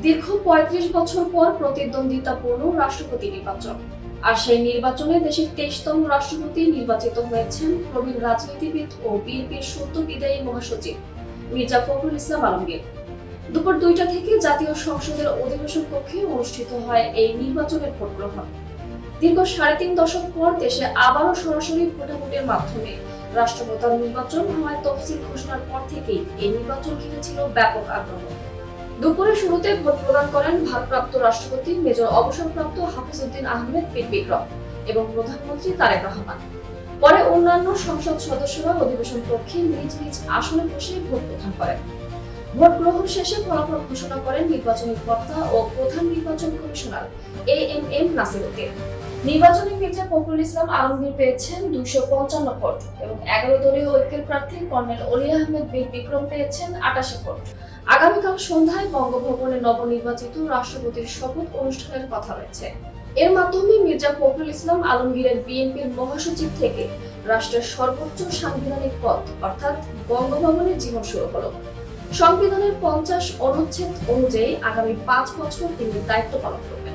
দীর্ঘ ৩৫ বছর পর প্রতিদ্বন্দ্বিতাপূর্ণ রাষ্ট্রপতি নির্বাচন। আর সেই নির্বাচনে দেশের ২৩তম রাষ্ট্রপতি নির্বাচিত হয়েছেন প্রবীণ রাজনীতিবিদ ও বিএনপির সদ্য বিদায়ী মহাসচিব মির্জা ফখরুল ইসলাম আলমগীর। দুপুর ২টা থেকে জাতীয় সংসদের অধিবেশন কক্ষে অনুষ্ঠিত হয় এই নির্বাচনের ভোট গ্রহণ। দীর্ঘ ৩.৫ দশক পর দেশে আবারও সরাসরি ভোটাভুটির মাধ্যমে রাষ্ট্রপ্রধান নির্বাচন হওয়ায় তফসিল ঘোষণার পর থেকেই এই নির্বাচন ঘিরে ছিল ব্যাপক আগ্রহ। দুপুরের শুরুতে ভোট প্রদান করেন ভারপ্রাপ্ত রাষ্ট্রপতি মেজর অবসরপ্রাপ্ত হাফিজউদ্দিন আহমেদ বীর বিক্রম এবং প্রধানমন্ত্রী তারেক রহমান। পরে অন্যান্য সংসদ সদস্যরা অধিবেশন কক্ষে নিজ নিজ আসনে বসে ভোট প্রদান করেন। ভোট গ্রহণ শেষে ফলাফল ঘোষণা করেন নির্বাচনী কর্তা ও প্রধান নির্বাচন কমিশনার এএমএম নাসিরউদ্দিন। নির্বাচনে মির্জা ফখরুল ইসলাম আলমগীর পেয়েছেন ২৫৫ ভোট এবং ১১ দলীয় ঐক্যের প্রার্থী কর্নেল অলি আহমেদ বীর বিক্রম পেয়েছেন ৮৮ ভোট। আগামীকাল সন্ধ্যায় বঙ্গভবনে নবনির্বাচিত রাষ্ট্রপতির শপথ অনুষ্ঠানের কথা রয়েছে। এর মাধ্যমে মির্জা ফখরুল ইসলাম আলমগীরের বিএনপির মহাসচিব থেকে রাষ্ট্রের সর্বোচ্চ সাংবিধানিক পদ অর্থাৎ বঙ্গভবনে জীবন শুরু হলো। সংবিধানের ৫০ অনুচ্ছেদ অনুযায়ী আগামী ৫ বছর তিনি দায়িত্ব পালন করবেন।